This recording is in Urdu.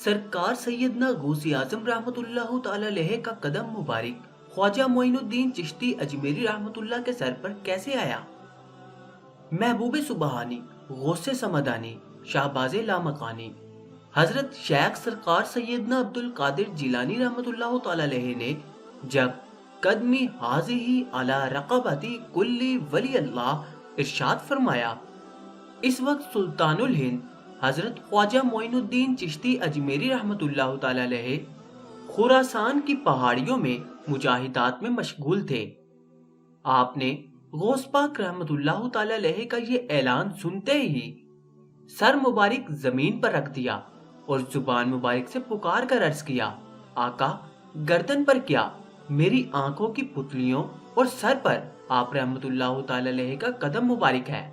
سرکار سیدنا غوث اعظم رحمت اللہ تعالی علیہ کا قدم مبارک خواجہ معین الدین چشتی اجمیری رحمت اللہ کے سر پر کیسے آیا؟ محبوب سبحانی، غوث سمدانی، شہباز لامکانی حضرت شیخ سرکار سیدنا عبد القادر جیلانی رحمت اللہ تعالی علیہ نے جب قدمی حاضی علی رقبتی کلی ولی اللہ ارشاد فرمایا، اس وقت سلطان الہند حضرت خواجہ معین الدین چشتی اجمیری رحمت اللہ تعالی علیہ خراسان کی پہاڑیوں میں مجاہدات میں مشغول تھے۔ آپ نے غوث پاک رحمت اللہ تعالی علیہ کا یہ اعلان سنتے ہی سر مبارک زمین پر رکھ دیا اور زبان مبارک سے پکار کر عرض کیا، آقا گردن پر کیا، میری آنکھوں کی پتلیوں اور سر پر آپ رحمت اللہ تعالی علیہ کا قدم مبارک ہے۔